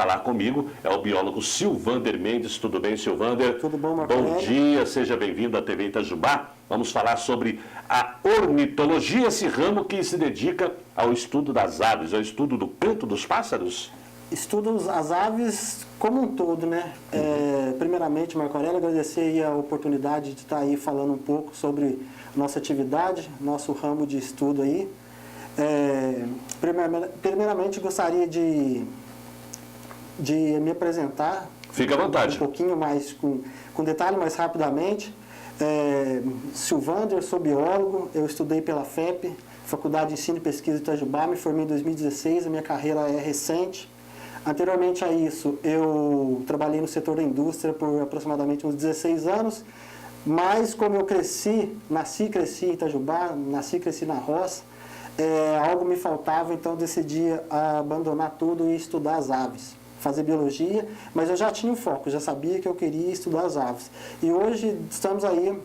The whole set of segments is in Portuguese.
falar comigo é o biólogo Silvander Mendes. Tudo bem, Silvander? Tudo bom, Marco Bom Aurélio? dia, seja bem-vindo à TV Itajubá. Vamos falar sobre a ornitologia, esse ramo que se dedica ao estudo das aves, ao estudo do canto dos pássaros. Estudo as aves como um todo, né? Primeiramente, Marco Aurélio, agradecer aí a oportunidade de estar aí falando um pouco sobre nossa atividade, nosso ramo de estudo aí. Primeiramente, gostaria de me apresentar. Fique à vontade. Um pouquinho mais, com detalhe, mais rapidamente. Silvander, sou biólogo, eu estudei pela FEP, Faculdade de Ensino e Pesquisa de Itajubá, me formei em 2016, a minha carreira é recente. Anteriormente a isso, eu trabalhei no setor da indústria por aproximadamente uns 16 anos, mas como eu nasci e cresci em Itajubá, nasci e cresci na roça, algo me faltava, então decidi abandonar tudo e estudar as aves, fazer biologia, mas eu já tinha um foco, já sabia que eu queria estudar as aves. E hoje estamos aí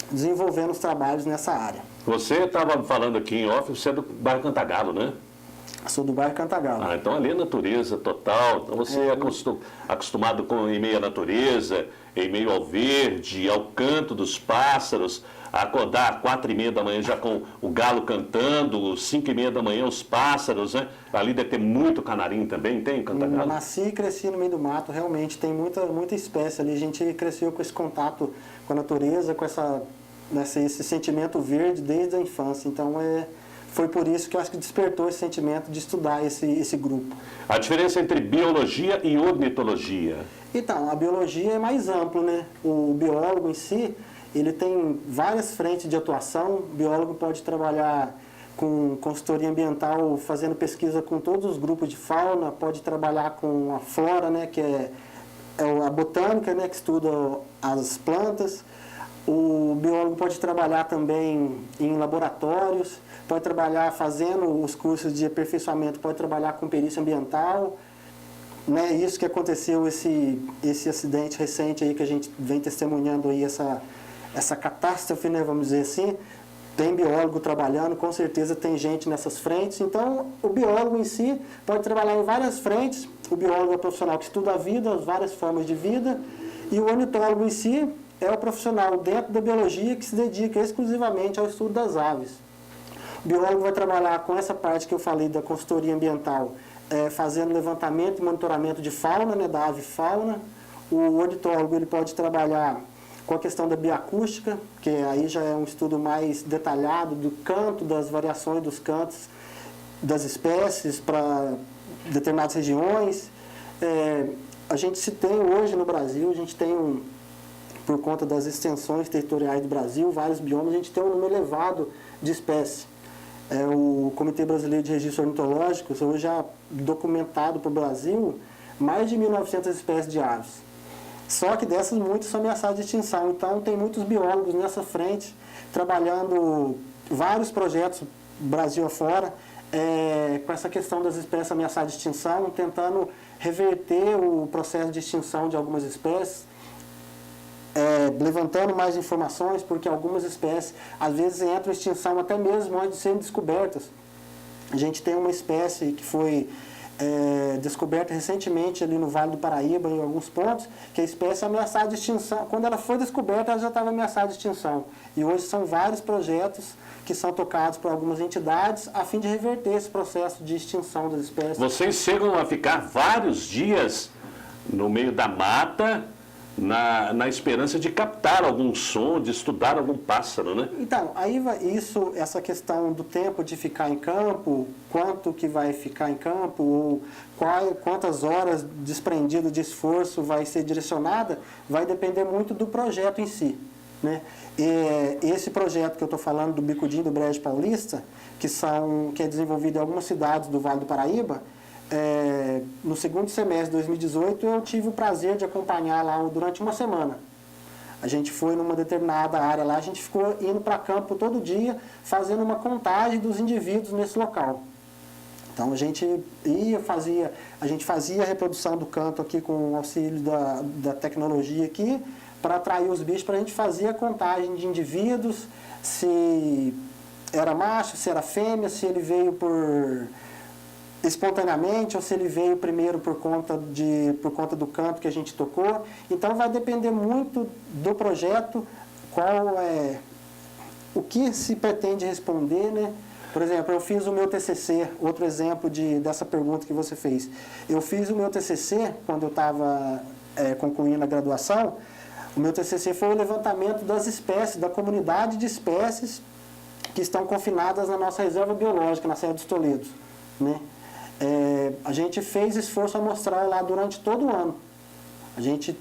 desenvolvendo os trabalhos nessa área. Você estava falando aqui em off, você é do bairro Cantagalo, né? Sou do bairro Cantagalo. Então ali é natureza total, então você é acostumado em meio à natureza, em meio ao verde, ao canto dos pássaros, a acordar às 4h30 da manhã já com o galo cantando, 5h30 da manhã os pássaros, né? Ali deve ter muito canarinho também, tem Cantagalo? Nasci e cresci no meio do mato, realmente, tem muita espécie ali, a gente cresceu com esse contato com a natureza, com esse sentimento verde desde a infância, então foi por isso que eu acho que despertou esse sentimento de estudar esse grupo. A diferença entre biologia e ornitologia? Então, a biologia é mais amplo, né? O biólogo em si, ele tem várias frentes de atuação. O biólogo pode trabalhar com consultoria ambiental, fazendo pesquisa com todos os grupos de fauna, pode trabalhar com a flora, né? Que é a botânica, né? Que estuda as plantas. O biólogo pode trabalhar também em laboratórios, pode trabalhar fazendo os cursos de aperfeiçoamento, pode trabalhar com perícia ambiental. Né, isso que aconteceu, esse acidente recente aí que a gente vem testemunhando aí, essa catástrofe, né, vamos dizer assim, tem biólogo trabalhando, com certeza tem gente nessas frentes. Então, o biólogo em si pode trabalhar em várias frentes. O biólogo é o profissional que estuda a vida, as várias formas de vida, e o ornitólogo em si é o profissional dentro da biologia que se dedica exclusivamente ao estudo das aves. O biólogo vai trabalhar com essa parte que eu falei da consultoria ambiental, fazendo levantamento e monitoramento de fauna, né, da ave fauna. O ornitólogo ele pode trabalhar com a questão da bioacústica, que aí já é um estudo mais detalhado do canto, das variações dos cantos das espécies para determinadas regiões. A gente se tem hoje no Brasil, a gente tem por conta das extensões territoriais do Brasil, vários biomas, a gente tem um número elevado de espécies. O Comitê Brasileiro de Registro Ornitológico hoje já documentado para o Brasil mais de 1.900 espécies de aves. Só que dessas muitas são ameaçadas de extinção. Então tem muitos biólogos nessa frente trabalhando vários projetos Brasil afora com essa questão das espécies ameaçadas de extinção, tentando reverter o processo de extinção de algumas espécies. Levantando mais informações, porque algumas espécies às vezes entram em extinção até mesmo antes de serem descobertas. A gente tem uma espécie que foi descoberta recentemente ali no Vale do Paraíba, em alguns pontos, que a espécie é ameaçada de extinção. Quando ela foi descoberta, ela já estava ameaçada de extinção. E hoje são vários projetos que são tocados por algumas entidades a fim de reverter esse processo de extinção das espécies. Vocês chegam a ficar vários dias no meio da mata, na esperança de captar algum som, de estudar algum pássaro, né? Então, aí essa questão do tempo de ficar em campo, quanto que vai ficar em campo, ou quantas horas desprendido de esforço vai ser direcionada, vai depender muito do projeto em si, né? Esse projeto que eu estou falando do Bicudinho do Brejo Paulista, que é desenvolvido em algumas cidades do Vale do Paraíba, no segundo semestre de 2018, eu tive o prazer de acompanhar lá durante uma semana. A gente foi numa determinada área lá, a gente ficou indo para campo todo dia, fazendo uma contagem dos indivíduos nesse local. Então a gente fazia a reprodução do canto aqui com o auxílio da tecnologia aqui, para atrair os bichos, para a gente fazer a contagem de indivíduos, se era macho, se era fêmea, se ele veio espontaneamente ou se ele veio primeiro por conta do canto que a gente tocou. Então vai depender muito do projeto, o que se pretende responder, né? Por exemplo, eu fiz o meu TCC, outro exemplo dessa pergunta que você fez. Eu fiz o meu TCC quando eu estava concluindo a graduação. O meu TCC foi o levantamento das espécies, da comunidade de espécies que estão confinadas na nossa reserva biológica, na Serra dos Toledos, né? A gente fez esforço amostral lá durante todo o ano. A gente,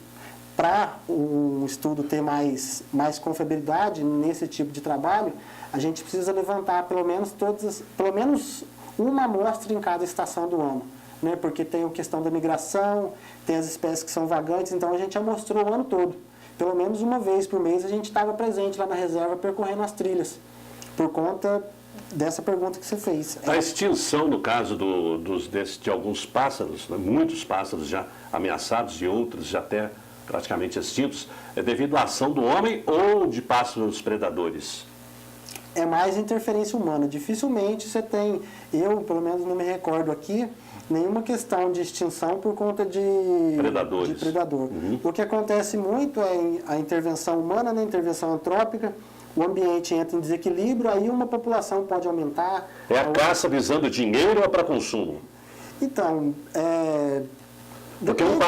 para o estudo ter mais confiabilidade nesse tipo de trabalho, a gente precisa levantar pelo menos uma amostra em cada estação do ano, né? Porque tem a questão da migração, tem as espécies que são vagantes, então a gente amostrou o ano todo. Pelo menos uma vez por mês a gente estava presente lá na reserva percorrendo as trilhas, por conta dessa pergunta que você fez. A extinção, no caso de alguns pássaros, né, muitos pássaros já ameaçados e outros já até praticamente extintos, é devido à ação do homem ou de pássaros predadores? É mais interferência humana. Dificilmente você tem, eu pelo menos não me recordo aqui, nenhuma questão de extinção por conta de predador. Uhum. O que acontece muito é a intervenção humana, né, a intervenção antrópica. O ambiente entra em desequilíbrio, aí uma população pode aumentar. É a caça visando dinheiro ou é para consumo? Então, porque um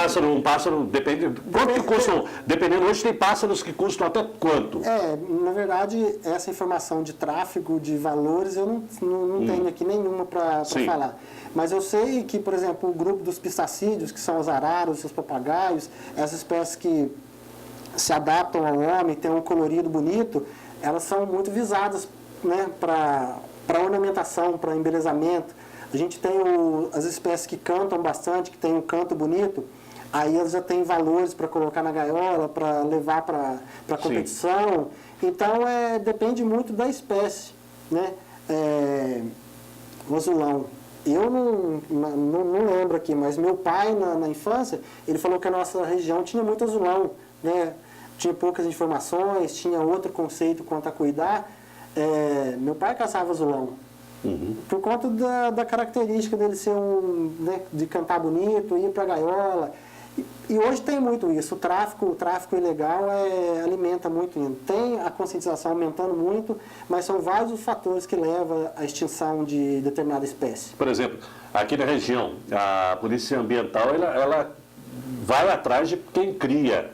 pássaro depende. Quanto que custam? Dependendo, hoje tem pássaros que custam até quanto? Na verdade, essa informação de tráfego, de valores, eu não tenho aqui nenhuma para falar. Mas eu sei que, por exemplo, o grupo dos pistacídeos, que são os araras, os papagaios, essas espécies que se adaptam ao homem, têm um colorido bonito, elas são muito visadas, né, para ornamentação, para embelezamento. A gente tem as espécies que cantam bastante, que têm um canto bonito, aí elas já têm valores para colocar na gaiola, para levar para a competição. Então, depende muito da espécie, né? O azulão. Eu não lembro aqui, mas meu pai, na infância, ele falou que a nossa região tinha muito azulão, né? Tinha poucas informações, tinha outro conceito quanto a cuidar. Meu pai caçava azulão. Uhum. Por conta da característica dele ser né, de cantar bonito, ir para a gaiola. E hoje tem muito isso. O tráfico ilegal alimenta muito isso. Tem a conscientização aumentando muito, mas são vários os fatores que levam à extinção de determinada espécie. Por exemplo, aqui na região, a Polícia Ambiental ela vai atrás de quem cria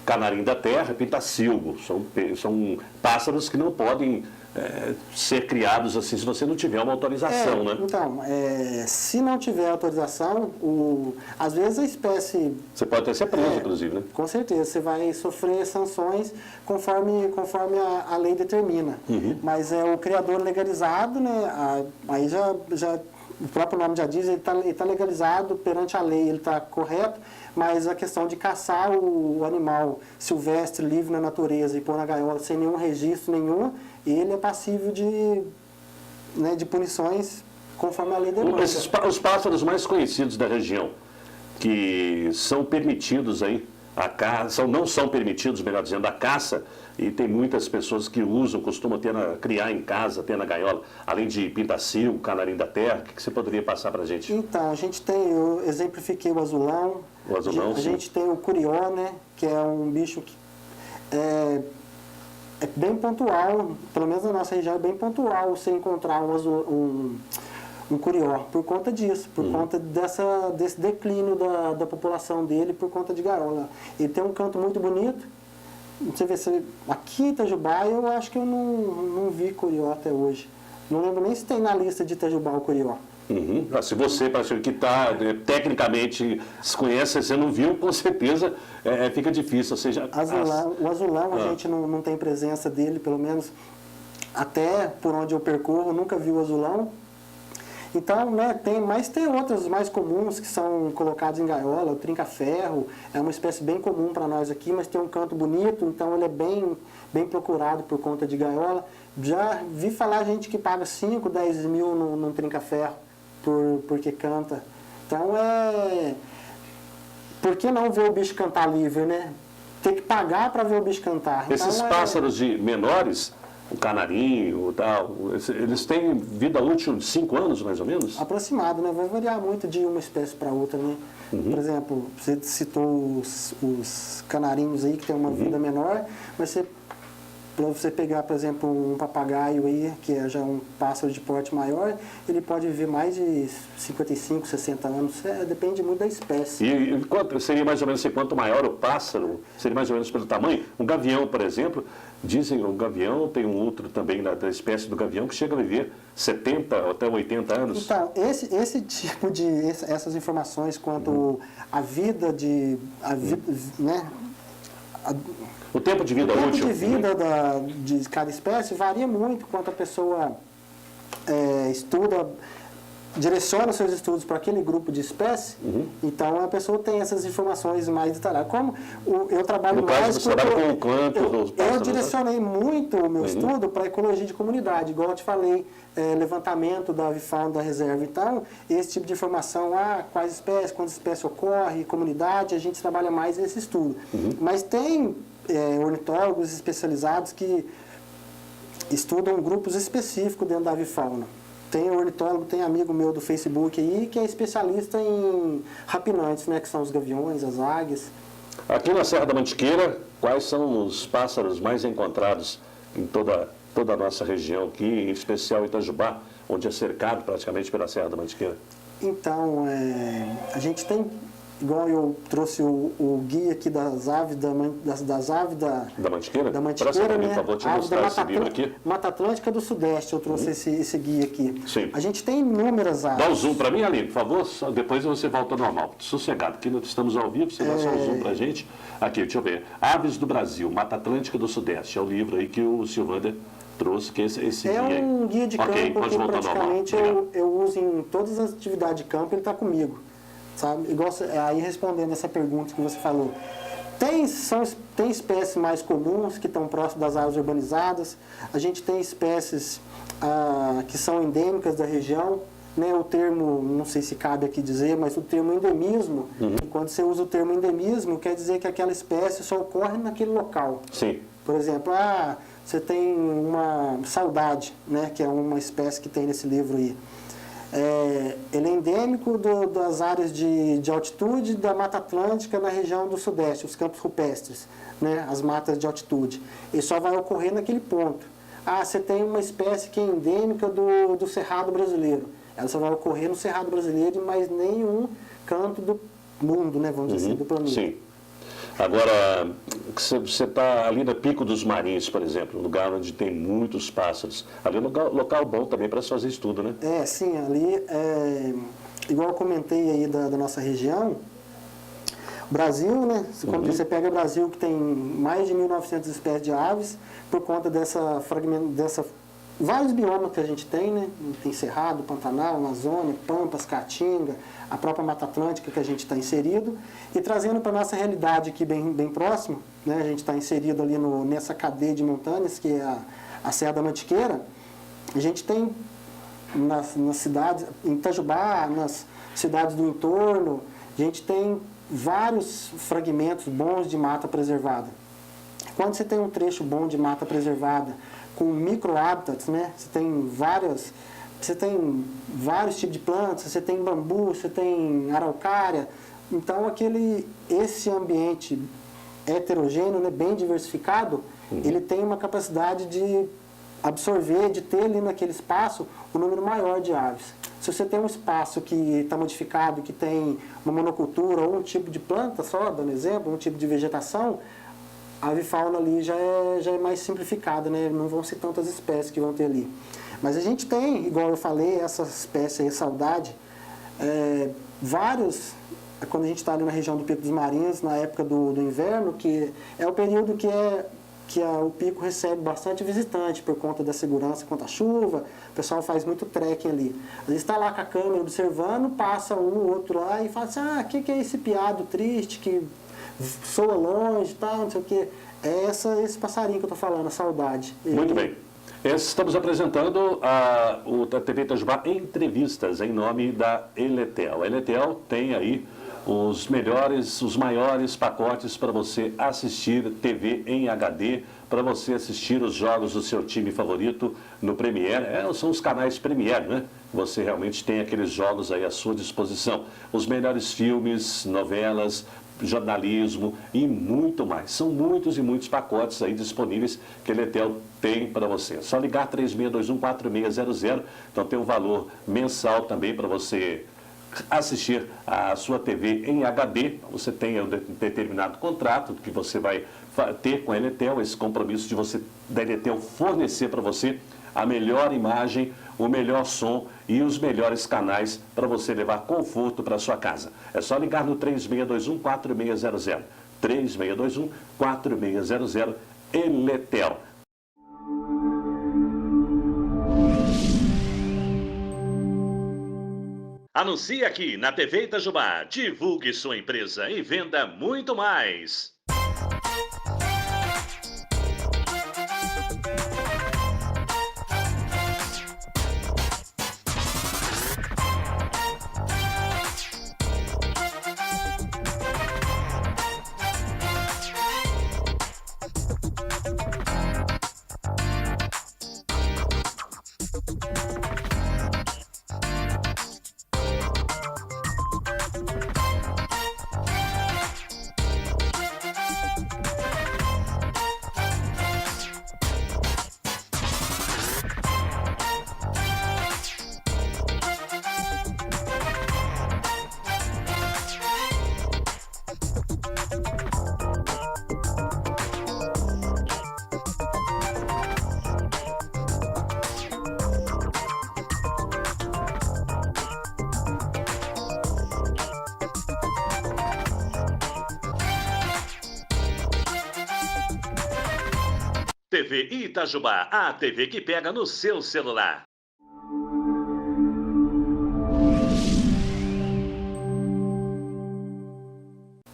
canarim da terra, pintacilgo. São pássaros que não podem ser criados assim se você não tiver uma autorização, né? Então, se não tiver autorização, às vezes a espécie... Você pode até ser preso, inclusive, né? Com certeza, você vai sofrer sanções conforme a lei determina. Uhum. Mas o criador legalizado, né? Aí já o próprio nome já diz, ele está legalizado perante a lei, ele está correto, mas a questão de caçar o animal silvestre, livre na natureza e pôr na gaiola sem nenhum registro nenhum, ele é passível de punições conforme a lei demanda. Os pássaros mais conhecidos da região, que são permitidos aí, não são permitidos, melhor dizendo, a caça, e tem muitas pessoas que costumam criar em casa, ter na gaiola, além de pintacilgo, canarim da terra, o que você poderia passar para a gente? Então, a gente eu exemplifiquei o azulão. O azulão, a gente tem o curió, né, que é um bicho que é bem pontual, pelo menos na nossa região é bem pontual você encontrar um curió, por conta disso, por conta desse declínio da população dele, por conta de gaiola. Ele tem um canto muito bonito. Você vê, aqui em Itajubá eu acho que eu não vi curió até hoje. Não lembro nem se tem na lista de Itajubá o curió. Uhum. Se você, parceiro, que tecnicamente se conhece, você não viu, com certeza fica difícil. Ou seja, o azulão, a gente não tem presença dele, pelo menos até por onde eu percorro, nunca vi o azulão. Então, né, tem outros mais comuns que são colocados em gaiola. O trinca-ferro é uma espécie bem comum para nós aqui, mas tem um canto bonito, então ele é bem procurado por conta de gaiola. Já vi falar gente que paga 5, 10 mil num trinca-ferro porque canta. Então, por que não ver o bicho cantar livre, né? Tem que pagar para ver o bicho cantar. Esses pássaros menores, o canarinho e tal, eles têm vida útil de 5 anos, mais ou menos? Aproximado, né? Vai variar muito de uma espécie para outra, né? Por exemplo, você citou os canarinhos aí, que tem uma vida menor, mas para você pegar, por exemplo, um papagaio aí, que é já um pássaro de porte maior, ele pode viver mais de 55, 60 anos, depende muito da espécie. E quanto, seria mais ou menos, quanto maior o pássaro, seria mais ou menos pelo tamanho? Um gavião, por exemplo, dizem que o gavião, tem um outro também da espécie do gavião que chega a viver 70 até 80 anos. Então, esse tipo de, essas informações quanto à vida de, né? O tempo de vida útil. O tempo de vida de cada espécie varia muito quanto a pessoa estuda, direciona seus estudos para aquele grupo de espécie. Então a pessoa tem essas informações mais detalhadas. Como eu trabalho no mais caso, você trabalha com o canto dos pássaros, eu direcionei muito o meu estudo para a ecologia de comunidade, igual eu te falei, levantamento da avifauna da reserva. Então, esse tipo de informação, quais espécies, quantas espécies ocorre, comunidade, a gente trabalha mais nesse estudo. Mas tem ornitólogos especializados que estudam grupos específicos dentro da avifauna. Tem ornitólogo, tem amigo meu do Facebook aí que é especialista em rapinantes, né, que são os gaviões, as águias. Aqui na Serra da Mantiqueira, quais são os pássaros mais encontrados em toda a nossa região aqui, em especial Itajubá, onde é cercado praticamente pela Serra da Mantiqueira? Então, a gente tem, igual eu trouxe o guia aqui das aves da Mantiqueira? Da Mantiqueira, né? Por favor, te Aves da mostrar esse livro aqui. Mata Atlântica do Sudeste, eu trouxe esse guia aqui. Sim. A gente tem inúmeras aves. Dá um zoom para mim, Aline, por favor, depois você volta ao normal. Sossegado, aqui nós estamos ao vivo, você dá só um zoom para a gente. Aqui, deixa eu ver. Aves do Brasil, Mata Atlântica do Sudeste, é o livro aí que o Silvander trouxe, que é esse guia aí. É um guia de campo que praticamente eu uso em todas as atividades de campo, ele está comigo. Sabe? Igual, aí respondendo essa pergunta que você falou, tem espécies mais comuns que estão próximas das áreas urbanizadas, a gente tem espécies que são endêmicas da região, né? O termo, não sei se cabe aqui dizer, mas o termo endemismo, quando você usa o termo endemismo, quer dizer que aquela espécie só ocorre naquele local. Sim. Por exemplo, você tem uma saudade, né? Que é uma espécie que tem nesse livro aí. Ele é endêmico das áreas de altitude da Mata Atlântica na região do Sudeste, os campos rupestres, né, as matas de altitude. Ele só vai ocorrer naquele ponto. Você tem uma espécie que é endêmica do Cerrado brasileiro. Ela só vai ocorrer no Cerrado brasileiro em mais nenhum canto do mundo, né, vamos dizer assim, do planeta. Sim. Agora, você está ali no Pico dos Marins, por exemplo, um lugar onde tem muitos pássaros. Ali é um local bom também para se fazer estudo, né? Sim, ali, igual eu comentei aí da nossa região, o Brasil, né? Quando você pega o Brasil, que tem mais de 1.900 espécies de aves, por conta dessa vários biomas que a gente tem, né? Tem Cerrado, Pantanal, Amazônia, Pampas, Caatinga, a própria Mata Atlântica que a gente está inserido, e trazendo para a nossa realidade aqui bem próximo, né? A gente está inserido ali nessa cadeia de montanhas, que é a Serra da Mantiqueira. A gente tem nas cidades, em Itajubá, nas cidades do entorno, a gente tem vários fragmentos bons de mata preservada. Quando você tem um trecho bom de mata preservada, com micro-hábitats, né? Você tem vários tipos de plantas, você tem bambu, você tem araucária. Então, esse ambiente heterogêneo, né, bem diversificado, ele tem uma capacidade de absorver, de ter ali naquele espaço um número maior de aves. Se você tem um espaço que está modificado, que tem uma monocultura ou um tipo de planta só, dando exemplo, um tipo de vegetação, a avifauna ali já é mais simplificada, né? Não vão ser tantas espécies que vão ter ali. Mas a gente tem, igual eu falei, essa espécie aí, saudade, vários, quando a gente está ali na região do Pico dos Marins, na época do inverno, que é o período que o pico recebe bastante visitante por conta da segurança contra a chuva, o pessoal faz muito trekking ali. Às vezes está lá com a câmera observando, passa um ou outro lá e fala assim, o que é esse piado triste que soa longe e tal, não sei o quê. É esse passarinho que eu estou falando, a saudade. Muito bem. Estamos apresentando a TV Itajubá Entrevistas em nome da Eletel. A Eletel tem aí os maiores pacotes para você assistir TV em HD, para você assistir os jogos do seu time favorito no Premiere. São os canais Premiere, né? Você realmente tem aqueles jogos aí à sua disposição. Os melhores filmes, novelas, jornalismo e muito mais. São muitos e muitos pacotes aí disponíveis que a Eletel tem para você. É só ligar 3621-4600. Então tem um valor mensal também para você assistir a sua TV em HD. Você tem um determinado contrato que você vai ter com a Eletel, esse compromisso de você, da Eletel, fornecer para você a melhor imagem, o melhor som e os melhores canais para você levar conforto para a sua casa. É só ligar no 3621-4600. 3621-4600, Eletel. Anuncie aqui na TV Itajubá. Divulgue sua empresa e venda muito mais. TV Itajubá, a TV que pega no seu celular.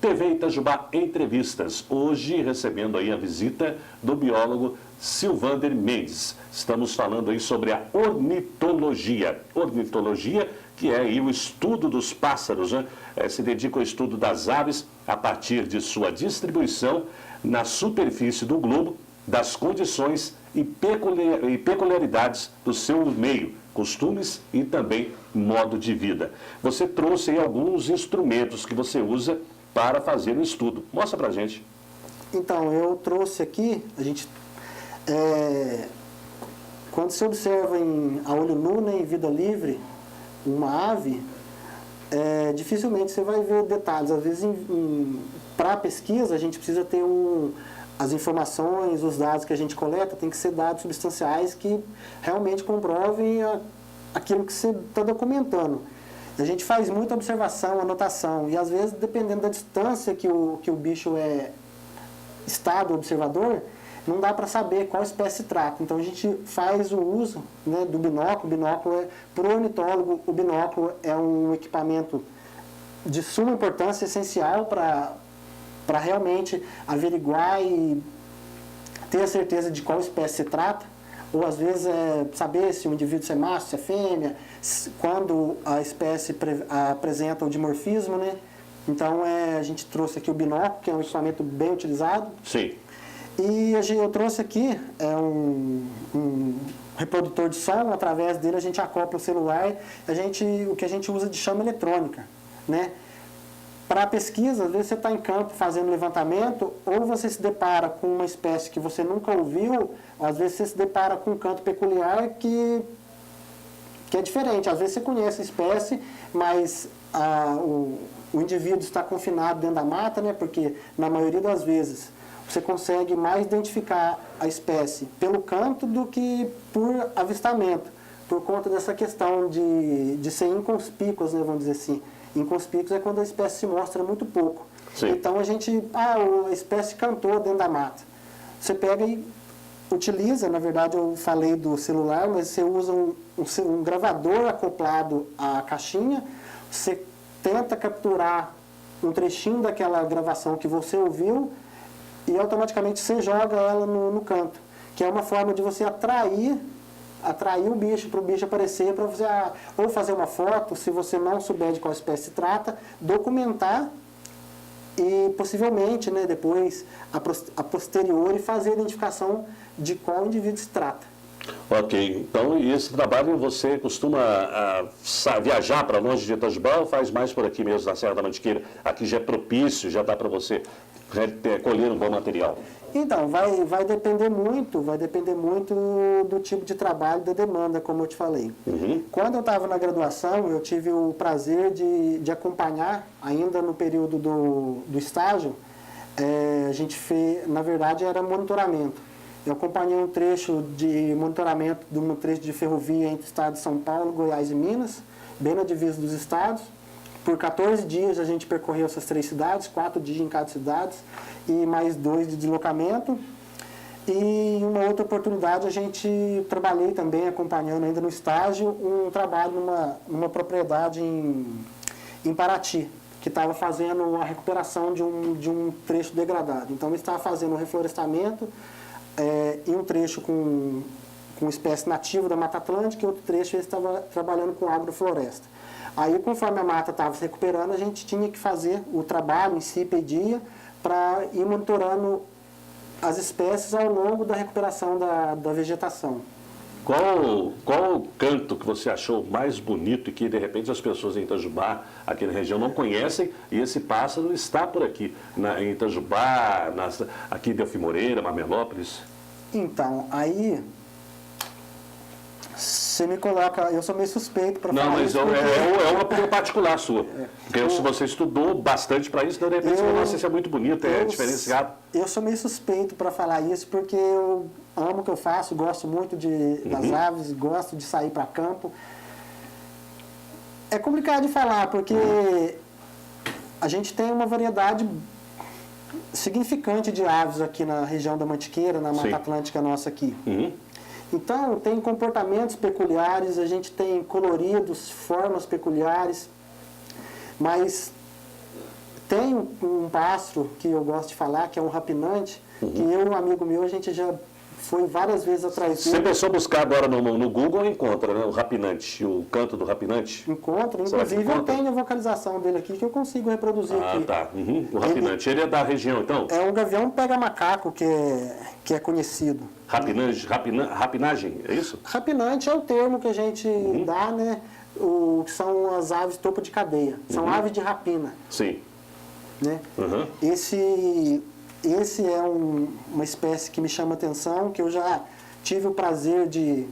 TV Itajubá Entrevistas, hoje recebendo aí a visita do biólogo Silvander Mendes. Estamos falando aí sobre a ornitologia. Ornitologia, que é aí o estudo dos pássaros, né? Se dedica ao estudo das aves a partir de sua distribuição na superfície do globo, das condições e peculiaridades do seu meio, costumes e também modo de vida. Você trouxe aí alguns instrumentos que você usa para fazer o estudo. Mostra pra gente. Então, eu trouxe aqui, quando se observa a olho nu, né, em vida livre, uma ave, dificilmente você vai ver detalhes. Às vezes, para a pesquisa, a gente precisa ter as informações, os dados que a gente coleta, tem que ser dados substanciais que realmente comprovem aquilo que você está documentando. A gente faz muita observação, anotação, e às vezes, dependendo da distância que o bicho está do observador, não dá para saber qual espécie se trata. Então a gente faz o uso, né, do binóculo. O binóculo para o ornitólogo, o binóculo é um equipamento de suma importância, essencial para realmente averiguar e ter a certeza de qual espécie se trata, ou às vezes saber se o indivíduo é macho, se é fêmea, quando a espécie apresenta o dimorfismo, né? Então a gente trouxe aqui o binóculo, que é um equipamento bem utilizado. Sim. E eu trouxe aqui um reprodutor de som. Através dele a gente acopla o celular, o que a gente usa de chama eletrônica, né? Para a pesquisa, às vezes você está em campo fazendo levantamento, ou você se depara com uma espécie que você nunca ouviu, ou às vezes você se depara com um canto peculiar que é diferente. Às vezes você conhece a espécie, mas o indivíduo está confinado dentro da mata, né? Porque na maioria das vezes você consegue mais identificar a espécie pelo canto do que por avistamento, por conta dessa questão de ser inconspícuas, né, vamos dizer assim. Inconspícuos é quando a espécie se mostra muito pouco. Sim. Então a espécie cantou dentro da mata. Você pega e utiliza, na verdade eu falei do celular, mas você usa um gravador acoplado à caixinha, você tenta capturar um trechinho daquela gravação que você ouviu e automaticamente você joga ela no canto, que é uma forma de você atrair atrair o bicho, para o bicho aparecer, para você ou fazer uma foto, se você não souber de qual espécie se trata, documentar e possivelmente, né, depois, a posteriori, fazer a identificação de qual indivíduo se trata. Ok, então e esse trabalho você costuma viajar para longe de Itajubá ou faz mais por aqui mesmo, na Serra da Mantiqueira? Aqui já é propício, já dá para você colher um bom material. Então, vai depender muito do tipo de trabalho, da demanda, como eu te falei. Quando eu estava na graduação, eu tive o prazer de acompanhar, ainda no período do estágio, a gente fez, na verdade, era monitoramento. Eu acompanhei um trecho de monitoramento de um trecho de ferrovia entre o estado de São Paulo, Goiás e Minas, bem na divisa dos estados. Por 14 dias a gente percorreu essas 3 cidades, 4 dias em cada cidade e mais 2 de deslocamento. E em uma outra oportunidade a gente trabalhei também, acompanhando ainda no estágio, um trabalho numa propriedade em Paraty, que estava fazendo a recuperação de um trecho degradado. Então ele estava fazendo um reflorestamento em um trecho com espécie nativa da Mata Atlântica e outro trecho ele estava trabalhando com agrofloresta. Aí, conforme a mata estava se recuperando, a gente tinha que fazer o trabalho em si, pedia, para ir monitorando as espécies ao longo da recuperação da vegetação. Qual o canto que você achou mais bonito e que, de repente, as pessoas em Itajubá, aqui na região, não conhecem e esse pássaro está por aqui, em Itajubá, aqui em Delfim Moreira, Marmelópolis? Então, aí... Você me coloca, eu sou meio suspeito para falar não, mas isso. É uma opinião particular sua. Porque se você estudou bastante para isso, então de repente você fala, nossa, isso é muito bonito, é diferenciado. Eu sou meio suspeito para falar isso, porque eu amo o que eu faço, gosto muito das aves, gosto de sair para campo. É complicado de falar, porque a gente tem uma variedade significante de aves aqui na região da Mantiqueira, na Mata Atlântica nossa aqui. Então, tem comportamentos peculiares, a gente tem coloridos, formas peculiares, mas tem um pássaro que eu gosto de falar, que é um rapinante, que eu e um amigo meu, a gente já foi várias vezes atrás dele. Se a pessoa buscar agora no Google, encontra, né, o rapinante, o canto do rapinante? Encontra, inclusive eu tenho a vocalização dele aqui, que eu consigo reproduzir aqui. Ah, tá. O rapinante, ele é da região, então? É um gavião pega-macaco, que é conhecido. Rapinagem, é isso? Rapinante é o termo que a gente dá, né? Que são as aves topo de cadeia. São aves de rapina. Sim. Né? Esse é uma espécie que me chama atenção, que eu já tive o prazer de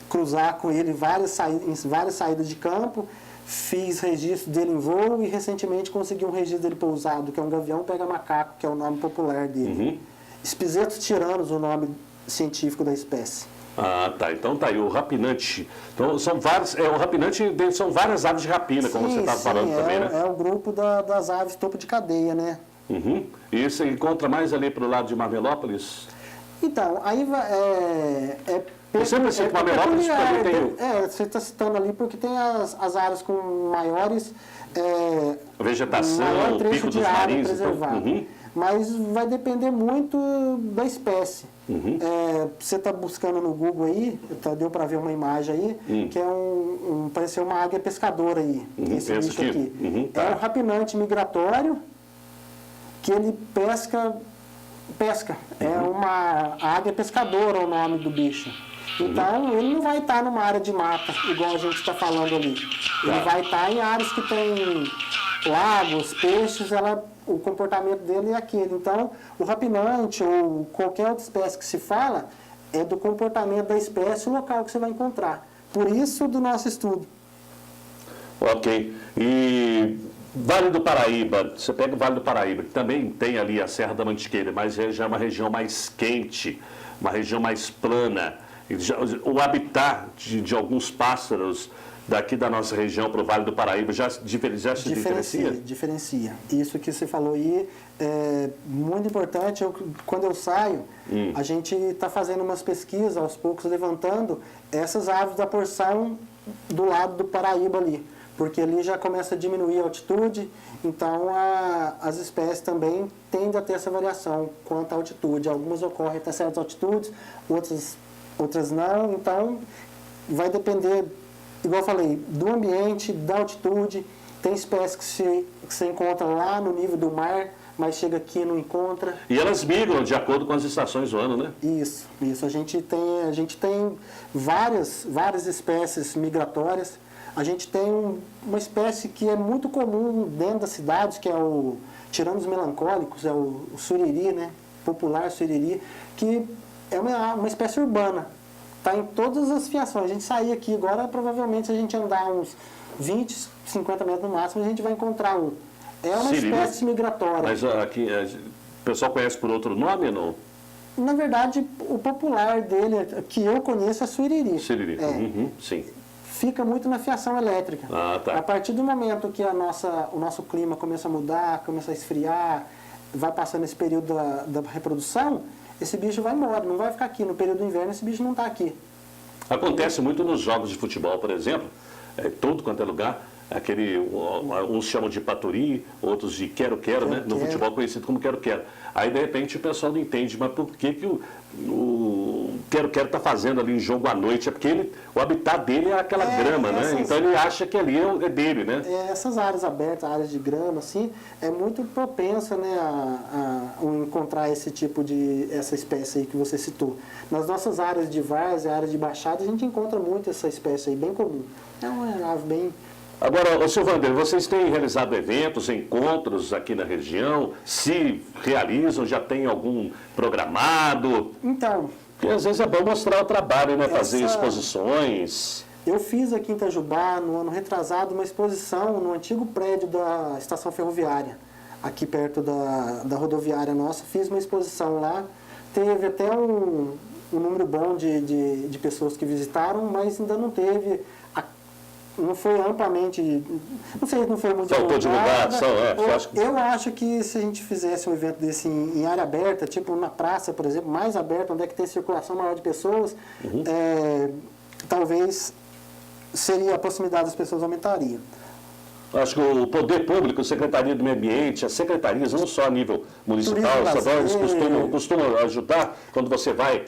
cruzar com ele em várias saídas de campo, fiz registro dele em voo e recentemente consegui um registro dele pousado, que é um gavião pega-macaco, que é o nome popular dele. Espisetos tiranos, o nome científico da espécie. Ah, tá. Então tá aí, o rapinante. Então são vários, o rapinante são várias aves de rapina, como você estava falando também, né? É o grupo das aves topo de cadeia, né? E você encontra mais ali para o lado de Marmelópolis? Então, aí Eu sempre sei que Marmelópolis também tem... você está citando ali porque tem as áreas com maiores... vegetação, maior trecho pico de dos área marinhos. preservado. Mas vai depender muito da espécie. Você está buscando no Google aí, deu para ver uma imagem aí, que é pareceu uma águia pescadora aí, esse bicho aqui. É um rapinante migratório que ele pesca. É uma águia pescadora o nome do bicho. Então, ele não vai estar numa área de mata, igual a gente está falando ali. Ele vai estar em áreas que tem lagos, peixes, o comportamento dele é aquele. Então, o rapinante ou qualquer outra espécie que se fala é do comportamento da espécie e o local que você vai encontrar. Por isso, do nosso estudo. Ok. E Vale do Paraíba, você pega o Vale do Paraíba, que também tem ali a Serra da Mantiqueira, mas já é uma região mais quente, uma região mais plana. O habitat de alguns pássaros daqui da nossa região para o Vale do Paraíba já se diferencia? Diferencia. Isso que você falou aí é muito importante. Quando eu saio, a gente está fazendo umas pesquisas, aos poucos levantando essas aves da porção do lado do Paraíba ali, porque ali já começa a diminuir a altitude, então as espécies também tendem a ter essa variação quanto à altitude. Algumas ocorrem até certas altitudes, outras outras não. Então, vai depender, igual eu falei, do ambiente, da altitude. Tem espécies que você encontra lá no nível do mar, mas chega aqui e não encontra. E elas migram de acordo com as estações do ano, né? Isso. A gente tem várias espécies migratórias. A gente tem uma espécie que é muito comum dentro das cidades, que é tirando os melancólicos, é o suriri, né? Popular suriri, que é uma espécie urbana. Está em todas as fiações. A gente sair aqui agora, provavelmente, se a gente andar uns 20, 50 metros no máximo, a gente vai encontrar um. É uma Siriri. espécie migratória. Mas aqui, o pessoal conhece por outro nome ou não? Na verdade, o popular dele, que eu conheço, é suriri. Siriri. É. Uhum, sim. Fica muito na fiação elétrica. Ah, tá. A partir do momento que o nosso clima começa a mudar, começa a esfriar, vai passando esse período da reprodução, esse bicho vai embora, não vai ficar aqui. No período do inverno, esse bicho não está aqui. Acontece muito nos jogos de futebol, por exemplo, todo quanto é lugar, uns chamam de paturi, outros de quero-quero, né? No futebol conhecido como quero-quero. Aí, de repente, o pessoal não entende, mas por que o quero-quero está fazendo ali um jogo à noite? É porque o habitat dele é aquela grama, né? Então ele acha que ali é dele, né? Essas áreas abertas, áreas de grama, assim, é muito propensa, né, a encontrar esse tipo essa espécie aí que você citou. Nas nossas áreas de várzea, áreas de baixada, a gente encontra muito essa espécie aí, bem comum. É uma ave bem... Agora, Silvander, vocês têm realizado eventos, encontros aqui na região? Se realizam, já tem algum programado? Então... Porque às vezes é bom mostrar o trabalho, né? Fazer exposições. Eu fiz aqui em Itajubá, no ano retrasado, uma exposição no antigo prédio da estação ferroviária, aqui perto da rodoviária nossa. Fiz uma exposição lá. Teve até um número bom de pessoas que visitaram, mas ainda não teve... Não foi amplamente, não sei se não foi muito divulgado. Eu acho que se a gente fizesse um evento desse em área aberta, tipo na praça, por exemplo, mais aberta, onde é que tem circulação maior de pessoas, talvez a proximidade das pessoas aumentaria. Acho que o poder público, a Secretaria do Meio Ambiente, as secretarias, não só a nível municipal, estadual, eles costumam ajudar quando você vai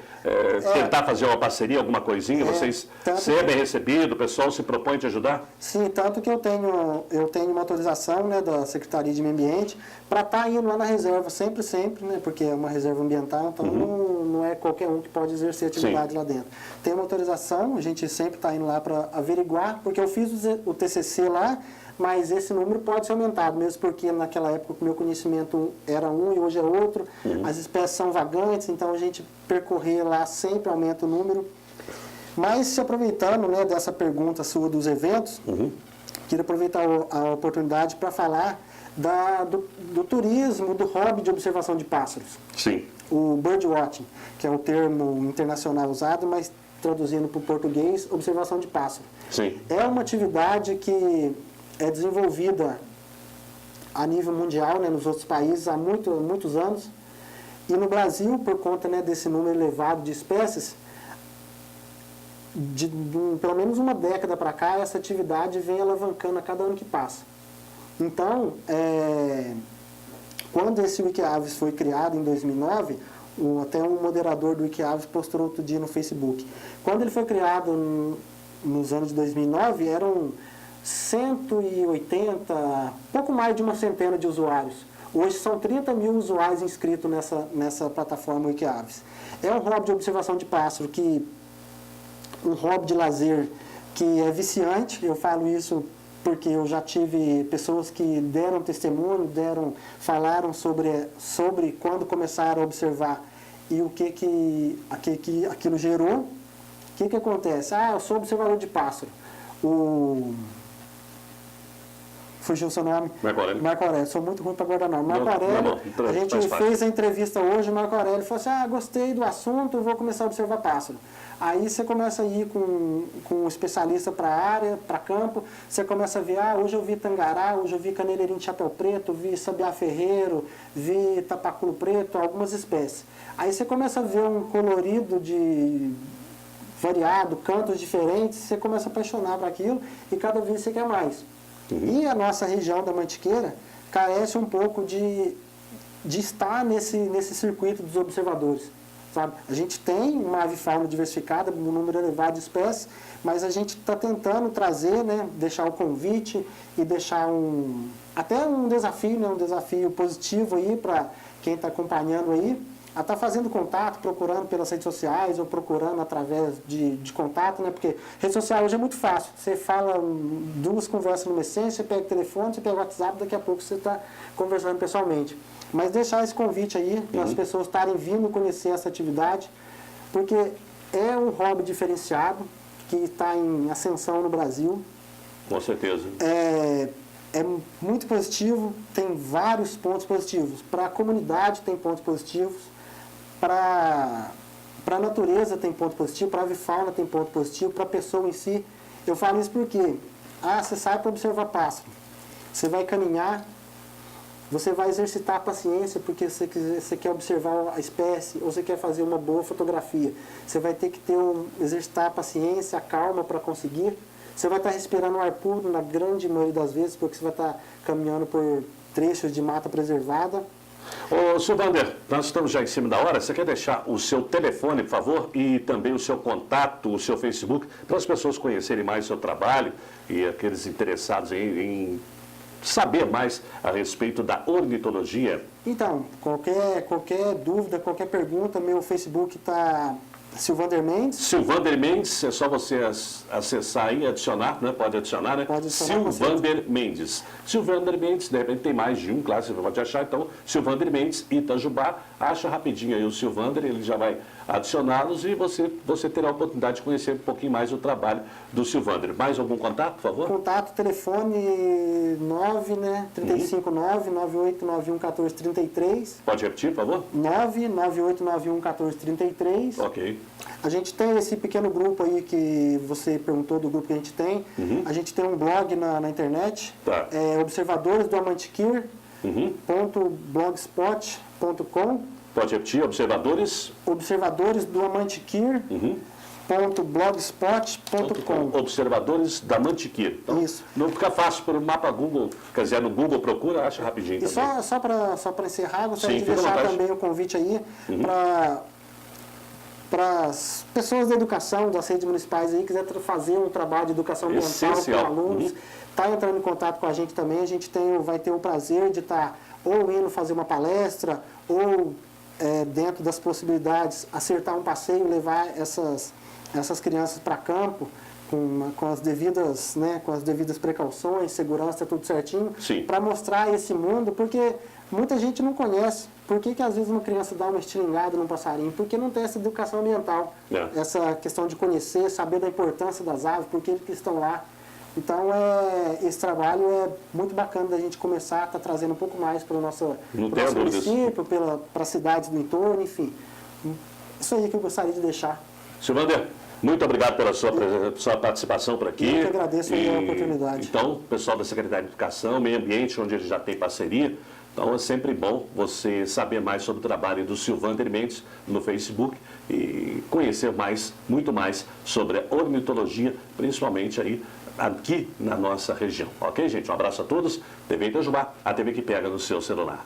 tentar fazer uma parceria, alguma coisinha, você é bem recebido, o pessoal se propõe te ajudar? Sim, tanto que eu tenho uma autorização, né, da Secretaria de Meio Ambiente para estar indo lá na reserva, sempre, né, porque é uma reserva ambiental, então não é qualquer um que pode exercer atividade lá dentro. Tem uma autorização, a gente sempre está indo lá para averiguar, porque eu fiz o TCC lá, mas esse número pode ser aumentado, mesmo porque naquela época o meu conhecimento era um e hoje é outro, as espécies são vagantes, então a gente percorrer lá sempre aumenta o número. Mas se aproveitando, né, dessa pergunta sua dos eventos, queria aproveitar a oportunidade para falar do turismo, do hobby de observação de pássaros. Sim. O birdwatching, que é o termo internacional usado, mas traduzindo para o português, observação de pássaro. Sim. É uma atividade que é desenvolvida a nível mundial, né, nos outros países há muitos anos. E no Brasil, por conta, né, desse número elevado de espécies, de pelo menos uma década para cá, essa atividade vem alavancando a cada ano que passa. Então, quando esse Wikiaves foi criado em 2009, até um moderador do Wikiaves postou outro dia no Facebook. Quando ele foi criado nos anos de 2009, eram 180, pouco mais de uma centena de usuários. Hoje são 30 mil usuários inscritos nessa plataforma Wikiaves. É um hobby de observação de pássaro, um hobby de lazer que é viciante. Eu falo isso porque eu já tive pessoas que deram testemunho, falaram sobre quando começaram a observar e o que aquilo gerou. O que acontece? Eu sou observador de pássaro. Fugiu o seu nome? Marco Aurélio. Sou muito ruim para guardar nome. Marco Aurélio, a gente fez a entrevista hoje, o Marco Aurélio falou assim, gostei do assunto, vou começar a observar pássaro. Aí você começa a ir com um especialista para a área, para campo, você começa a ver, hoje eu vi tangará, hoje eu vi caneleirinho de chapéu preto, vi sabiá ferreiro, vi tapaculo preto, algumas espécies. Aí você começa a ver um colorido variado, cantos diferentes, você começa a apaixonar por aquilo e cada vez você quer mais. E a nossa região da Mantiqueira carece um pouco de estar nesse circuito dos observadores. sabe? A gente tem uma avifauna diversificada, um número elevado de espécies, mas a gente está tentando trazer, né, deixar o convite e deixar até um desafio, né, um desafio positivo aí para quem está acompanhando aí, a estar fazendo contato, procurando pelas redes sociais ou procurando através de contato, né? Porque rede social hoje é muito fácil. Você fala 2 conversas no Messenger, você pega o telefone, você pega o WhatsApp, daqui a pouco você está conversando pessoalmente. Mas deixar esse convite aí, para as pessoas estarem vindo conhecer essa atividade, porque é um hobby diferenciado, que está em ascensão no Brasil. Com certeza. É muito positivo, tem vários pontos positivos. Para a comunidade tem pontos positivos, para a natureza tem ponto positivo, para a avifauna tem ponto positivo, para a pessoa em si. Eu falo isso porque você sai para observar pássaro, você vai caminhar, você vai exercitar a paciência porque você quer observar a espécie ou você quer fazer uma boa fotografia. Você vai ter que exercitar a paciência, a calma para conseguir. Você vai estar respirando ar puro na grande maioria das vezes, porque você vai estar caminhando por trechos de mata preservada. Ô, Silvander, nós estamos já em cima da hora. Você quer deixar o seu telefone, por favor, e também o seu contato, o seu Facebook, para as pessoas conhecerem mais o seu trabalho e aqueles interessados em saber mais a respeito da ornitologia? Então, qualquer dúvida, qualquer pergunta, meu Facebook está Silvander Mendes. Silvander Mendes, é só você acessar aí, adicionar, né? Pode adicionar, né? Pode adicionar. Silvander Mendes. Silvander Mendes, de repente tem mais de um, claro, você pode achar. Então, Silvander Mendes, Itajubá, acha rapidinho aí o Silvander, ele já vai adicioná-los e você terá a oportunidade de conhecer um pouquinho mais o trabalho do Silvander. Mais algum contato, por favor? Contato, telefone 9, né? 359-9891-1433. Pode repetir, por favor? 99891-1433. Ok. A gente tem esse pequeno grupo aí que você perguntou do grupo que a gente tem. A gente tem um blog na internet, Tá. Observadores do Amantiquir.blogspot.com. Pode repetir, observadores? Observadores do Amantiquir.blogspot.com. Observadores da Mantiqueira. Então, Isso. não fica fácil por um mapa Google, quer dizer, no Google procura, acha rapidinho E também. só para encerrar, gostaria Sim, de fica à deixar vontade. também o convite aí para as pessoas da educação, das redes municipais aí, quiser fazer um trabalho de educação ambiental com Essencial. alunos, está entrando em contato com a gente também, a gente vai ter o prazer de estar ou indo fazer uma palestra, ou dentro das possibilidades, acertar um passeio, levar essas crianças para campo, com as devidas, né, com as devidas precauções, segurança, tudo certinho, para mostrar esse mundo, porque muita gente não conhece. Por que às vezes uma criança dá uma estilingada num passarinho? Porque não tem essa educação ambiental, essa questão de conhecer, saber da importância das aves, por que eles estão lá. Então, esse trabalho é muito bacana da gente começar a estar trazendo um pouco mais para o nosso município, para as cidades do entorno, enfim. Isso aí que eu gostaria de deixar. Silvander, muito obrigado pela sua participação por aqui. Eu que agradeço a oportunidade. Então, pessoal da Secretaria de Educação, Meio Ambiente, onde ele já tem parceria, então é sempre bom você saber mais sobre o trabalho do Silvander Mendes no Facebook e conhecer muito mais sobre a ornitologia, principalmente aí aqui na nossa região. Ok, gente? Um abraço a todos. TV Itajubá, a TV que pega no seu celular.